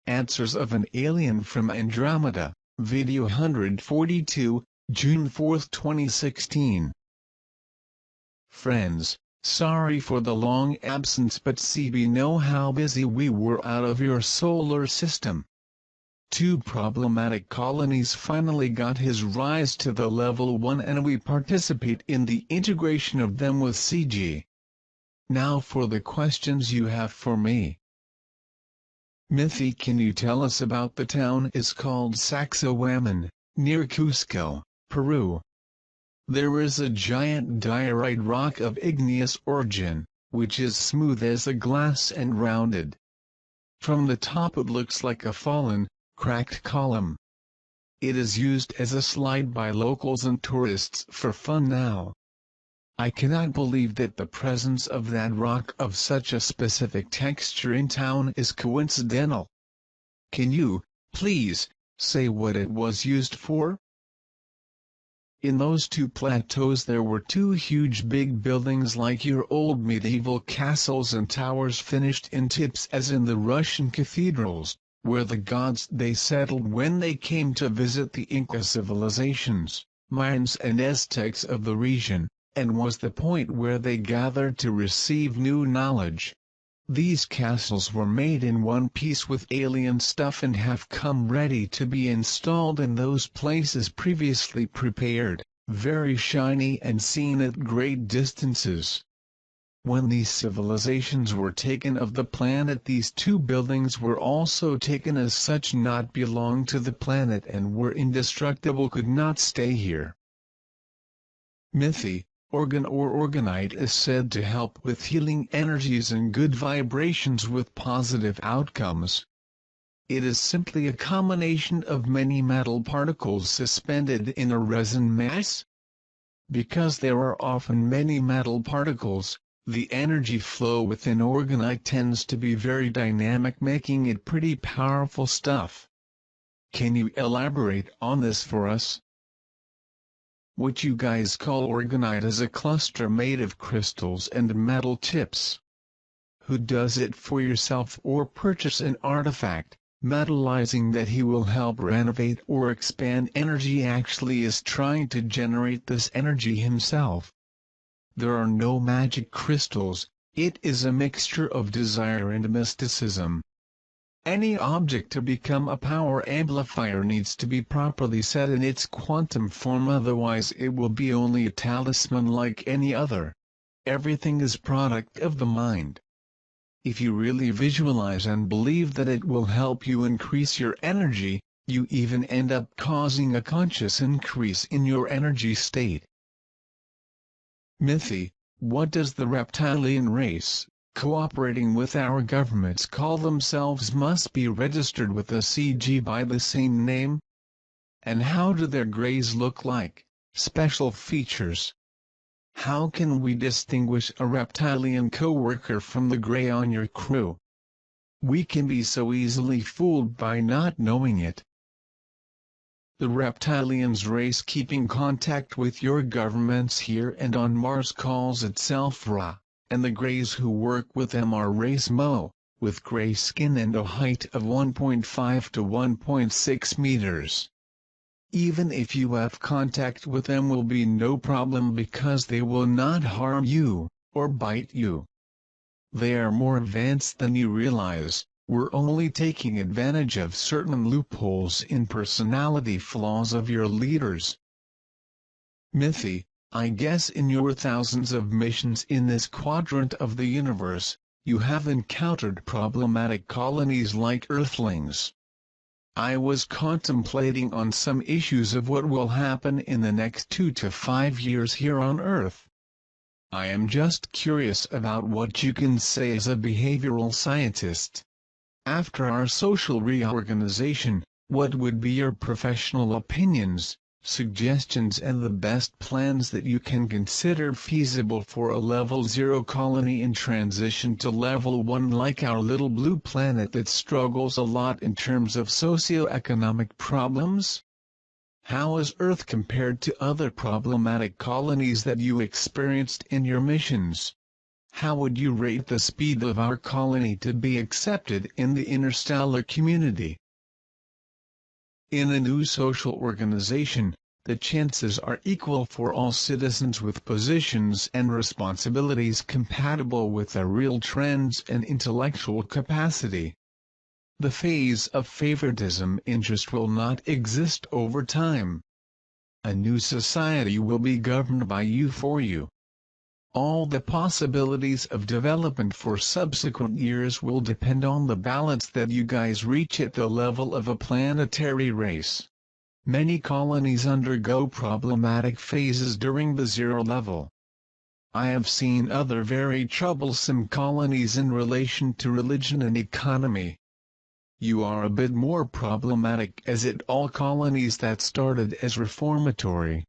Answers of an Alien from Andromeda, Video 142, June 4, 2016. Friends, sorry for the long absence, but we know how busy we were out of your solar system. 2 problematic colonies finally got his rise to the level 1, and we participate in the integration of them with CG. Now for the questions you have for me. Mithy, can you tell us about the town is called Sacsayhuaman, near Cusco, Peru. There is a giant diorite rock of igneous origin, which is smooth as a glass and rounded. From the top it looks like a fallen, cracked column. It is used as a slide by locals and tourists for fun now. I cannot believe that the presence of that rock of such a specific texture in town is coincidental. Can you, please, say what it was used for? In those 2 plateaus there were 2 huge big buildings like your old medieval castles and towers, finished in tips as in the Russian cathedrals, where the gods they settled when they came to visit the Inca civilizations, Mayans and Aztecs of the region, and was the point where they gathered to receive new knowledge. These castles were made in one piece with alien stuff and have come ready to be installed in those places previously prepared, very shiny and seen at great distances. When these civilizations were taken of the planet, these 2 buildings were also taken as such, not belong to the planet and were indestructible, could not stay here. Mithy, organ or orgonite is said to help with healing energies and good vibrations with positive outcomes. It is simply a combination of many metal particles suspended in a resin mass. Because there are often many metal particles, the energy flow within orgonite tends to be very dynamic, making it pretty powerful stuff. Can you elaborate on this for us? What you guys call orgonite is a cluster made of crystals and metal tips. Who does it for yourself or purchase an artifact, metallizing that he will help renovate or expand energy, actually is trying to generate this energy himself. There are no magic crystals, it is a mixture of desire and mysticism. Any object to become a power amplifier needs to be properly set in its quantum form, otherwise it will be only a talisman like any other. Everything is product of the mind. If you really visualize and believe that it will help you increase your energy, you even end up causing a conscious increase in your energy state. Mithy, what does the reptilian race, cooperating with our governments, call themselves? Must be registered with the CG by the same name? And how do their grays look like? Special features? How can we distinguish a reptilian co-worker from the gray on your crew? We can be so easily fooled by not knowing it. The reptilians race keeping contact with your governments here and on Mars calls itself Ra, and the Greys who work with them are race Mo, with gray skin and a height of 1.5 to 1.6 meters. Even if you have contact with them will be no problem because they will not harm you, or bite you. They are more advanced than you realize. We're only taking advantage of certain loopholes in personality flaws of your leaders. Mithy, I guess in your thousands of missions in this quadrant of the universe, you have encountered problematic colonies like Earthlings. I was contemplating on some issues of what will happen in the next 2 to 5 years here on Earth. I am just curious about what you can say as a behavioral scientist. After our social reorganization, what would be your professional opinions, suggestions and the best plans that you can consider feasible for a level 0 colony in transition to level 1 like our little blue planet that struggles a lot in terms of socio-economic problems? How is Earth compared to other problematic colonies that you experienced in your missions? how would you rate the speed of our colony to be accepted in the interstellar community? In a new social organization, the chances are equal for all citizens with positions and responsibilities compatible with their real trends and intellectual capacity. The phase of favoritism interest will not exist over time. A new society will be governed by you for you. All the possibilities of development for subsequent years will depend on the balance that you guys reach at the level of a planetary race. Many colonies undergo problematic phases during the zero level. I have seen other very troublesome colonies in relation to religion and economy. You are a bit more problematic as it all colonies that started as reformatory.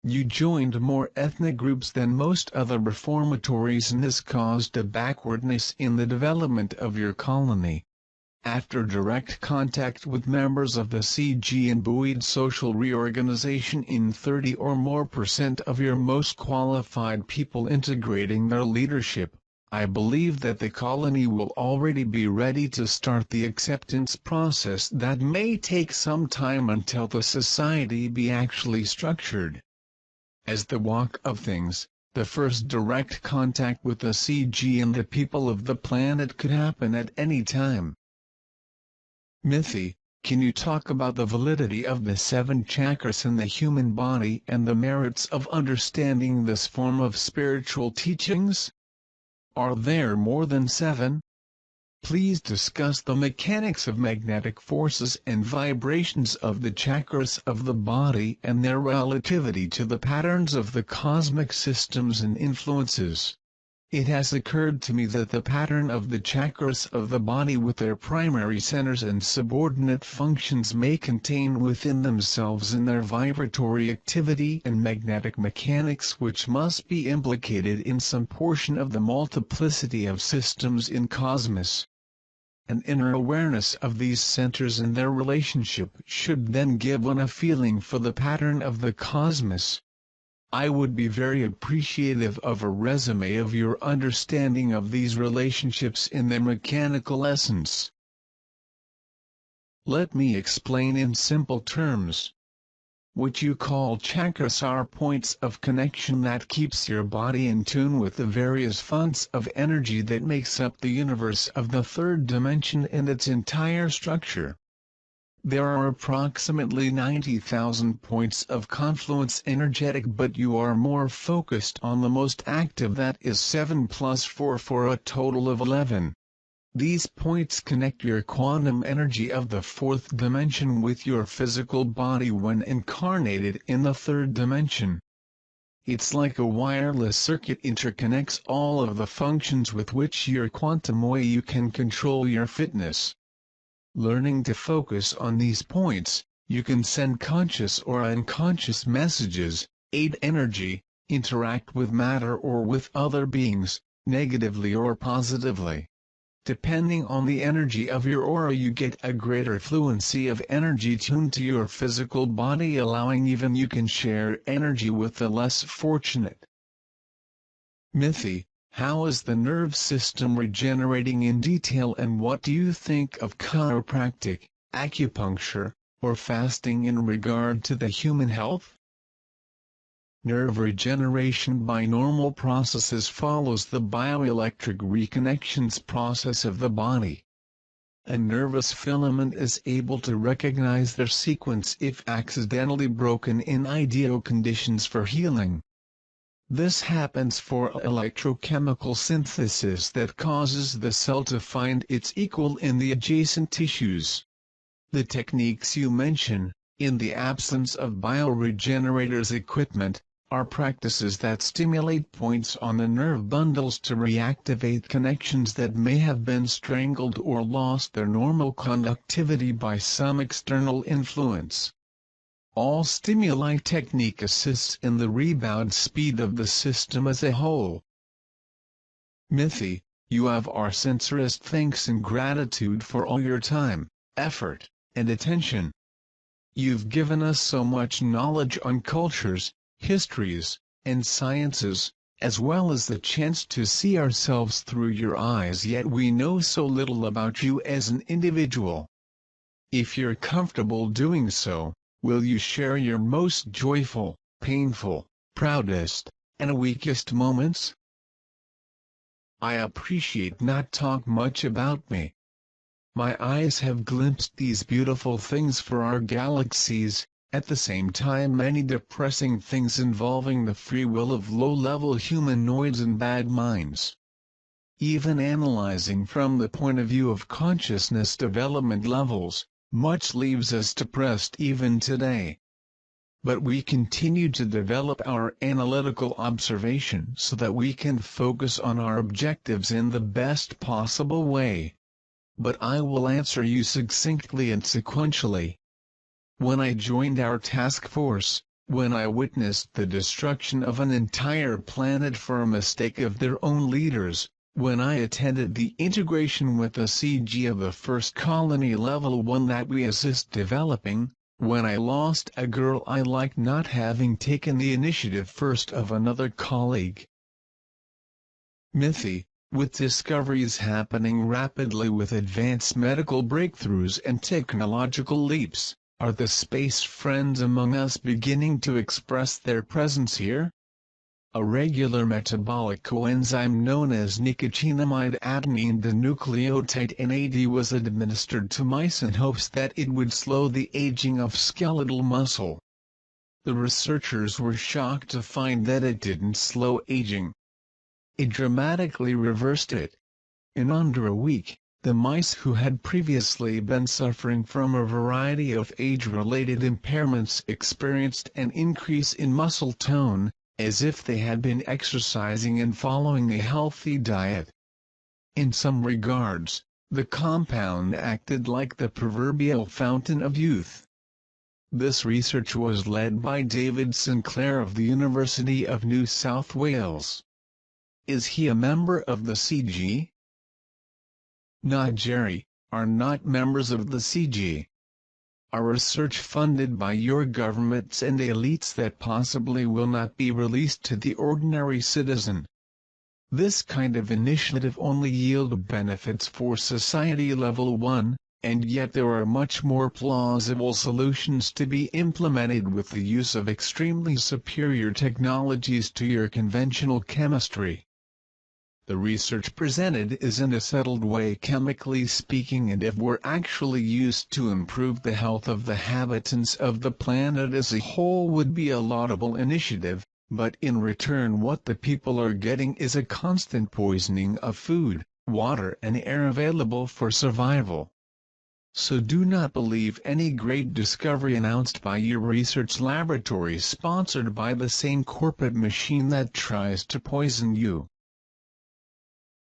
You joined more ethnic groups than most other reformatories and this caused a backwardness in the development of your colony. After direct contact with members of the CG and buoyed social reorganization in 30 or more % of your most qualified people integrating their leadership, I believe that the colony will already be ready to start the acceptance process that may take some time until the society be actually structured. As the walk of things, the first direct contact with the CG and the people of the planet could happen at any time. Mithi, can you talk about the validity of the 7 chakras in the human body and the merits of understanding this form of spiritual teachings? Are there more than 7? Please discuss the mechanics of magnetic forces and vibrations of the chakras of the body and their relativity to the patterns of the cosmic systems and influences. It has occurred to me that the pattern of the chakras of the body with their primary centers and subordinate functions may contain within themselves in their vibratory activity and magnetic mechanics which must be implicated in some portion of the multiplicity of systems in cosmos. An inner awareness of these centers and their relationship should then give one a feeling for the pattern of the cosmos. I would be very appreciative of a resume of your understanding of these relationships in their mechanical essence. Let me explain in simple terms. What you call chakras are points of connection that keeps your body in tune with the various fonts of energy that makes up the universe of the third dimension and its entire structure. There are approximately 90,000 points of confluence energetic, but you are more focused on the most active, that is 7 plus 4 for a total of 11. These points connect your quantum energy of the fourth dimension with your physical body when incarnated in the third dimension. It's like a wireless circuit interconnects all of the functions with which your quantum way you can control your fitness. Learning to focus on these points, you can send conscious or unconscious messages, aid energy, interact with matter or with other beings, negatively or positively. Depending on the energy of your aura, you get a greater fluency of energy tuned to your physical body, allowing even you can share energy with the less fortunate. Mithi, how is the nerve system regenerating in detail, and what do you think of chiropractic, acupuncture, or fasting in regard to the human health? Nerve regeneration by normal processes follows the bioelectric reconnections process of the body. A nervous filament is able to recognize their sequence if accidentally broken in ideal conditions for healing. This happens for electrochemical synthesis that causes the cell to find its equal in the adjacent tissues. The techniques you mention, in the absence of bioregenerators equipment, are practices that stimulate points on the nerve bundles to reactivate connections that may have been strangled or lost their normal conductivity by some external influence. All stimuli technique assists in the rebound speed of the system as a whole. Mithi, you have our sincerest thanks and gratitude for all your time, effort, and attention. You've given us so much knowledge on cultures, histories, and sciences, as well as the chance to see ourselves through your eyes, yet we know so little about you as an individual. If you're comfortable doing so, will you share your most joyful, painful, proudest, and weakest moments? I appreciate not talk much about me. My eyes have glimpsed these beautiful things for our galaxies, at the same time many depressing things involving the free will of low-level humanoids and bad minds. Even analyzing from the point of view of consciousness development levels, much leaves us depressed even today. But we continue to develop our analytical observation so that we can focus on our objectives in the best possible way. But I will answer you succinctly and sequentially. When I joined our task force, when I witnessed the destruction of an entire planet for a mistake of their own leaders, when I attended the integration with the CG of the first colony level 1 that we assist developing, when I lost a girl I liked not having taken the initiative first of another colleague. Mythy, with discoveries happening rapidly with advanced medical breakthroughs and technological leaps, are the space friends among us beginning to express their presence here? A regular metabolic coenzyme known as nicotinamide adenine dinucleotide NAD was administered to mice in hopes that it would slow the aging of skeletal muscle. The researchers were shocked to find that it didn't slow aging. It dramatically reversed it. In under a week, the mice who had previously been suffering from a variety of age-related impairments experienced an increase in muscle tone, as if they had been exercising and following a healthy diet. In some regards, the compound acted like the proverbial fountain of youth. This research was led by David Sinclair of the University of New South Wales. Is he a member of the CG? Not Jerry, are not members of the CG. Our research funded by your governments and elites that possibly will not be released to the ordinary citizen. This kind of initiative only yield benefits for society level 1, and yet there are much more plausible solutions to be implemented with the use of extremely superior technologies to your conventional chemistry. The research presented is in a settled way chemically speaking, and if were actually used to improve the health of the habitants of the planet as a whole would be a laudable initiative, but in return what the people are getting is a constant poisoning of food, water and air available for survival. So do not believe any great discovery announced by your research laboratory sponsored by the same corporate machine that tries to poison you.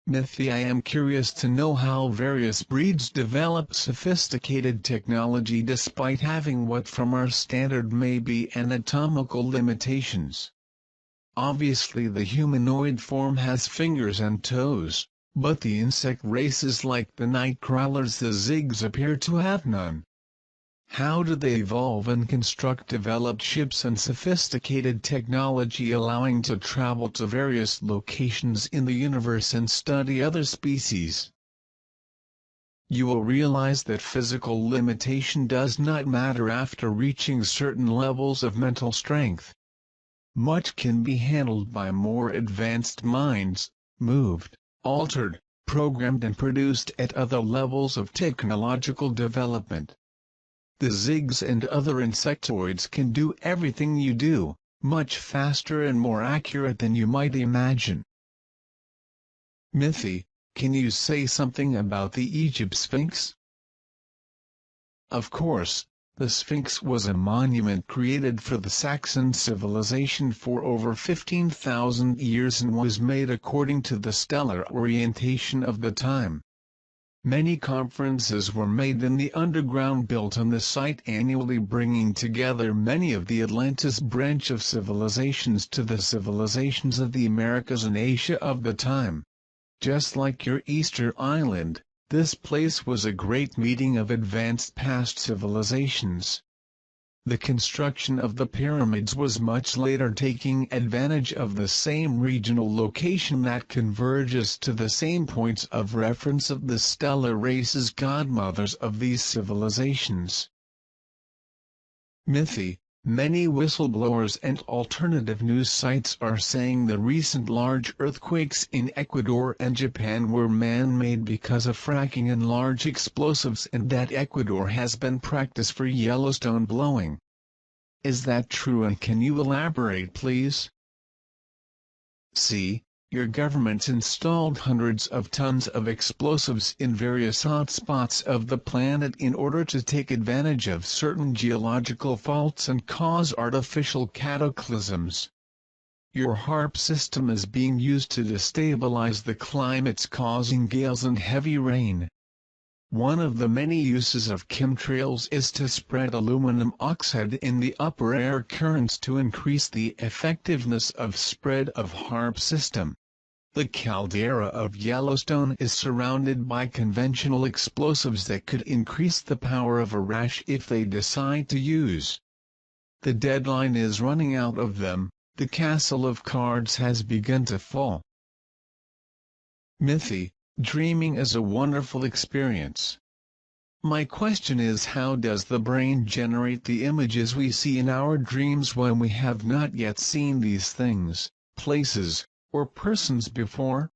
Mythy, I am curious to know how various breeds develop sophisticated technology despite having what from our standard may be anatomical limitations. Obviously the humanoid form has fingers and toes, but the insect races like the night crawlers, the zigs, appear to have none. How do they evolve and construct developed ships and sophisticated technology allowing to travel to various locations in the universe and study other species? You will realize that physical limitation does not matter after reaching certain levels of mental strength. Much can be handled by more advanced minds, moved, altered, programmed and produced at other levels of technological development. The zigs and other insectoids can do everything you do, much faster and more accurate than you might imagine. Mythy, can you say something about the Egypt Sphinx? Of course, the Sphinx was a monument created for the Saxon civilization for over 15,000 years and was made according to the stellar orientation of the time. Many conferences were made in the underground built on the site annually, bringing together many of the Atlantis branch of civilizations to the civilizations of the Americas and Asia of the time. Just like your Easter Island, this place was a great meeting of advanced past civilizations. The construction of the pyramids was much later, taking advantage of the same regional location that converges to the same points of reference of the stellar races godmothers of these civilizations. Mythy. Many whistleblowers and alternative news sites are saying the recent large earthquakes in Ecuador and Japan were man-made because of fracking and large explosives, and that Ecuador has been practice for Yellowstone blowing. Is that true, and can you elaborate, please? C. Your government installed hundreds of tons of explosives in various hotspots of the planet in order to take advantage of certain geological faults and cause artificial cataclysms. Your HARP system is being used to destabilize the climates, causing gales and heavy rain. One of the many uses of chemtrails is to spread aluminum oxide in the upper air currents to increase the effectiveness of spread of HARP system. The caldera of Yellowstone is surrounded by conventional explosives that could increase the power of a rash if they decide to use. The deadline is running out of them, the castle of cards has begun to fall. Mythy. Dreaming is a wonderful experience. My question is, how does the brain generate the images we see in our dreams when we have not yet seen these things, places, or persons before?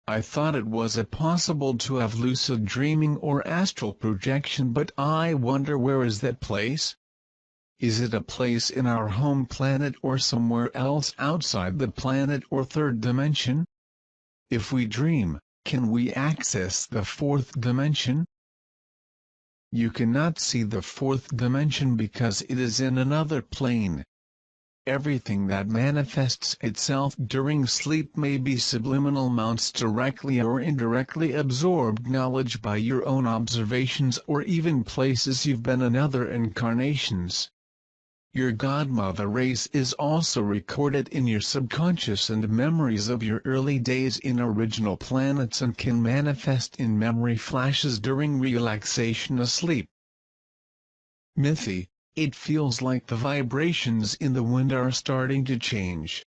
I thought it was possible to have lucid dreaming or astral projection, but I wonder, where is that place? Is it a place in our home planet or somewhere else outside the planet or third dimension? If we dream, can we access the fourth dimension? You cannot see the fourth dimension because it is in another plane. Everything that manifests itself during sleep may be subliminal mounts, directly or indirectly absorbed knowledge by your own observations, or even places you've been in other incarnations. Your godmother race is also recorded in your subconscious and memories of your early days in original planets, and can manifest in memory flashes during relaxation asleep. Mythy. It feels like the vibrations in the wind are starting to change.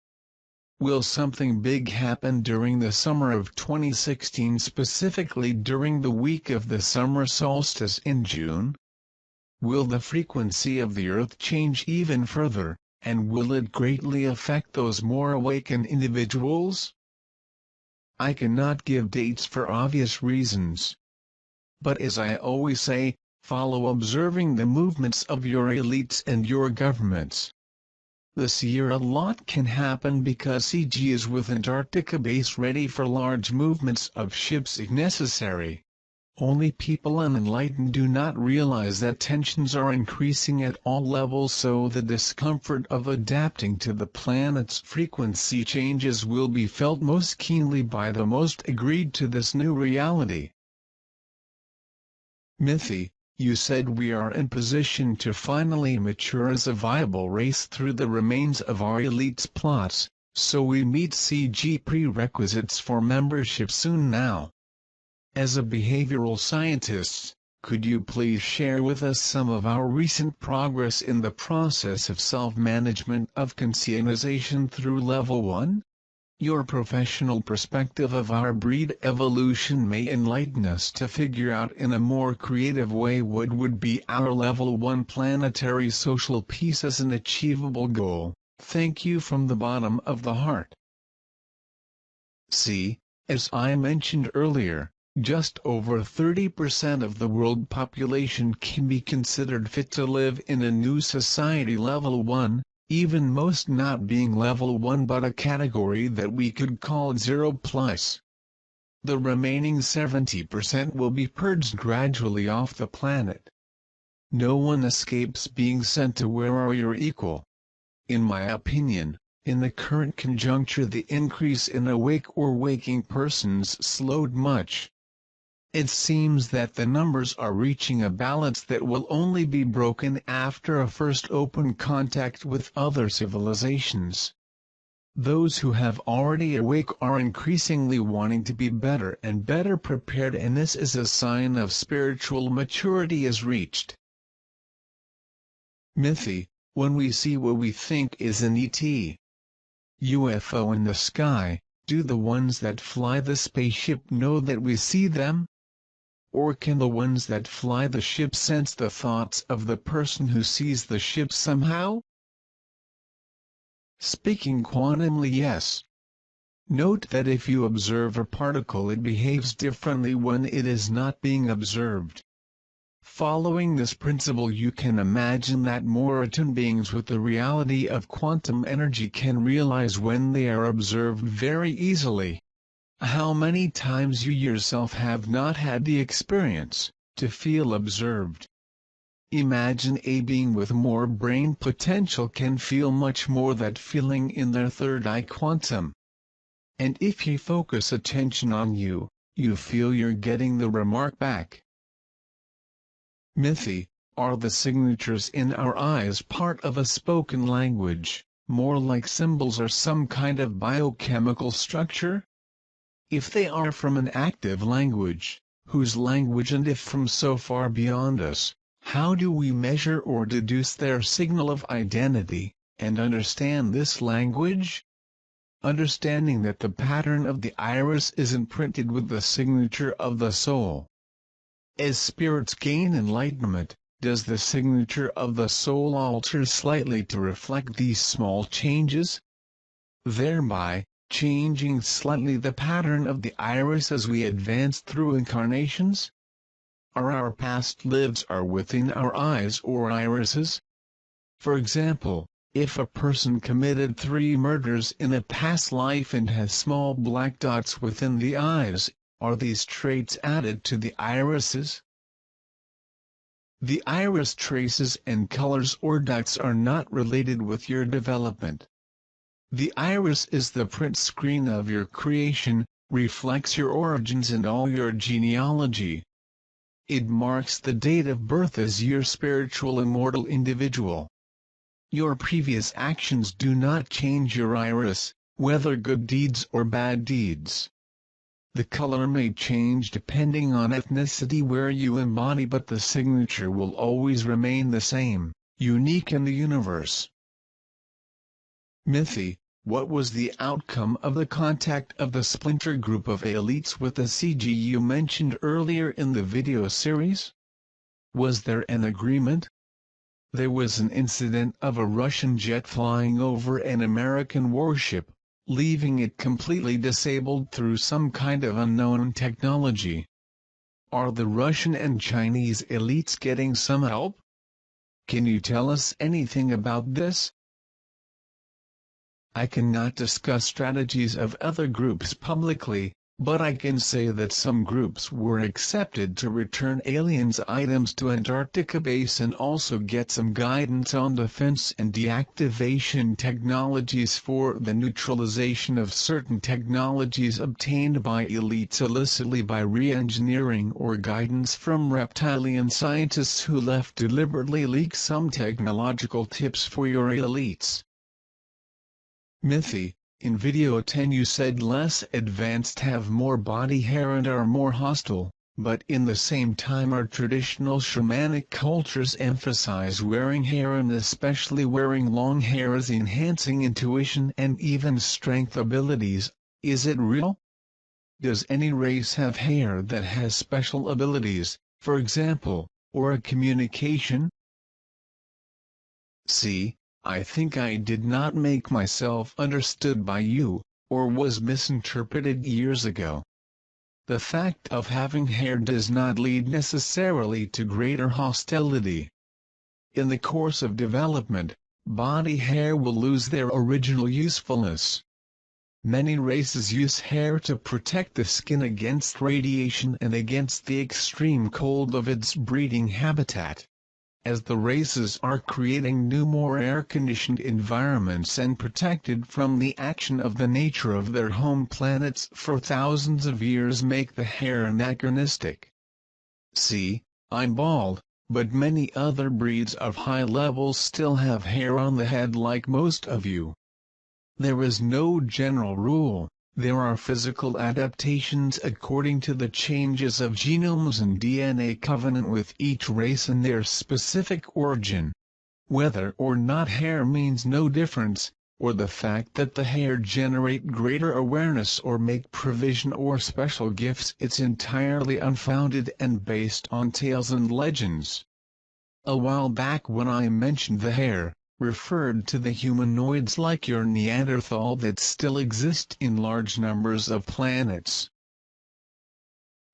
Will something big happen during the summer of 2016, specifically during the week of the summer solstice in June? Will the frequency of the Earth change even further, and will it greatly affect those more awakened individuals? I cannot give dates for obvious reasons. But as I always say, follow observing the movements of your elites and your governments. This year a lot can happen because CG is with Antarctica base ready for large movements of ships if necessary. Only people unenlightened do not realize that tensions are increasing at all levels, so the discomfort of adapting to the planet's frequency changes will be felt most keenly by the most agreed to this new reality. Mythy. You said we are in position to finally mature as a viable race through the remains of our elites' plots, so we meet CG prerequisites for membership soon now. As a behavioral scientist, could you please share with us some of our recent progress in the process of self-management of conscientization through Level 1? Your professional perspective of our breed evolution may enlighten us to figure out in a more creative way what would be our Level 1 planetary social peace as an achievable goal. Thank you from the bottom of the heart. See, as I mentioned earlier, just over 30% of the world population can be considered fit to live in a new society Level 1, even most not being Level 1 but a category that we could call 0+. The remaining 70% will be purged gradually off the planet. No one escapes being sent to where are your equal. In my opinion, in the current conjuncture the increase in awake or waking persons slowed much. It seems that the numbers are reaching a balance that will only be broken after a first open contact with other civilizations. Those who have already awake are increasingly wanting to be better and better prepared, and this is a sign of spiritual maturity is reached. Mythy, when we see what we think is an ET UFO in the sky, do the ones that fly the spaceship know that we see them? Or can the ones that fly the ship sense the thoughts of the person who sees the ship somehow? Speaking quantumly, yes. Note that if you observe a particle, it behaves differently when it is not being observed. Following this principle, you can imagine that more attuned beings with the reality of quantum energy can realize when they are observed very easily. How many times you yourself have not had the experience to feel observed? Imagine a being with more brain potential can feel much more that feeling in their third eye quantum. And if you focus attention on you, you feel you're getting the remark back. Mythy, are the signatures in our eyes part of a spoken language, more like symbols or some kind of biochemical structure? If they are from an active language, whose language, and if from so far beyond us, how do we measure or deduce their signal of identity, and understand this language? Understanding that the pattern of the iris is imprinted with the signature of the soul. As spirits gain enlightenment, does the signature of the soul alter slightly to reflect these small changes? Thereby, changing slightly the pattern of the iris as we advance through incarnations? Our past lives are within our eyes or irises? For example, if a person committed 3 murders in a past life and has small black dots within the eyes, are these traits added to the irises? The iris traces and colors or dots are not related with your development. The iris is the print screen of your creation, reflects your origins and all your genealogy. It marks the date of birth as your spiritual immortal individual. Your previous actions do not change your iris, whether good deeds or bad deeds. The color may change depending on ethnicity where you embody, but the signature will always remain the same, unique in the universe. Mythy, what was the outcome of the contact of the splinter group of elites with the CG you mentioned earlier in the video series? Was there an agreement? There was an incident of a Russian jet flying over an American warship, leaving it completely disabled through some kind of unknown technology. Are the Russian and Chinese elites getting some help? Can you tell us anything about this? I cannot discuss strategies of other groups publicly, but I can say that some groups were accepted to return aliens' items to Antarctica base and also get some guidance on defense and deactivation technologies for the neutralization of certain technologies obtained by elites illicitly by re-engineering, or guidance from reptilian scientists who left deliberately leak some technological tips for your elites. Mythy, in video 10 you said less advanced have more body hair and are more hostile, but in the same time our traditional shamanic cultures emphasize wearing hair, and especially wearing long hair, as enhancing intuition and even strength abilities. Is it real? Does any race have hair that has special abilities, for example, or a communication? See, I think I did not make myself understood by you, or was misinterpreted years ago. The fact of having hair does not lead necessarily to greater hostility. In the course of development, body hair will lose their original usefulness. Many races use hair to protect the skin against radiation and against the extreme cold of its breeding habitat. As the races are creating new, more air-conditioned environments and protected from the action of the nature of their home planets for thousands of years, make the hair anachronistic. See, I'm bald, but many other breeds of high levels still have hair on the head like most of you. There is no general rule. There are physical adaptations according to the changes of genomes and DNA covenant with each race and their specific origin. Whether or not hair means no difference, or the fact that the hair generate greater awareness or make provision or special gifts, it's entirely unfounded and based on tales and legends. A while back when I mentioned the hair, referred to the humanoids like your Neanderthal that still exist in large numbers of planets.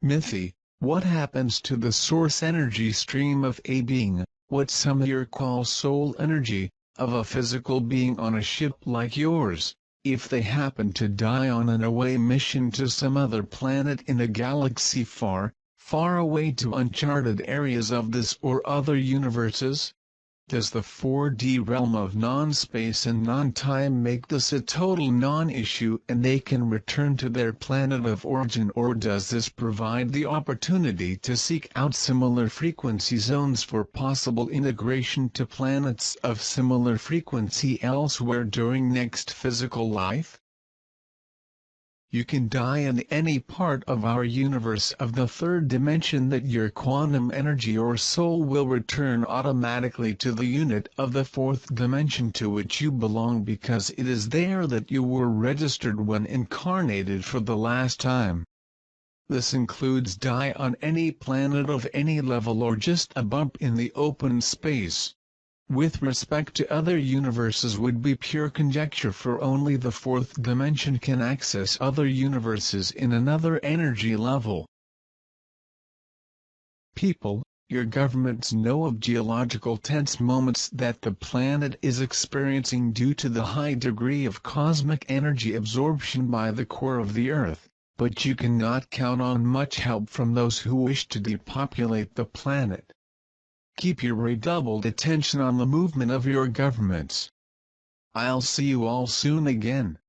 Mythi, what happens to the source energy stream of a being, what some here call soul energy, of a physical being on a ship like yours, if they happen to die on an away mission to some other planet in a galaxy far, far away to uncharted areas of this or other universes? Does the 4D realm of non-space and non-time make this a total non-issue and they can return to their planet of origin, or does this provide the opportunity to seek out similar frequency zones for possible integration to planets of similar frequency elsewhere during next physical life? You can die in any part of our universe of the third dimension that your quantum energy or soul will return automatically to the unit of the fourth dimension to which you belong, because it is there that you were registered when incarnated for the last time. This includes die on any planet of any level or just a bump in the open space. With respect to other universes would be pure conjecture, for only the fourth dimension can access other universes in another energy level. People, your governments know of geological tense moments that the planet is experiencing due to the high degree of cosmic energy absorption by the core of the Earth, but you cannot count on much help from those who wish to depopulate the planet. Keep your redoubled attention on the movement of your governments. I'll see you all soon again.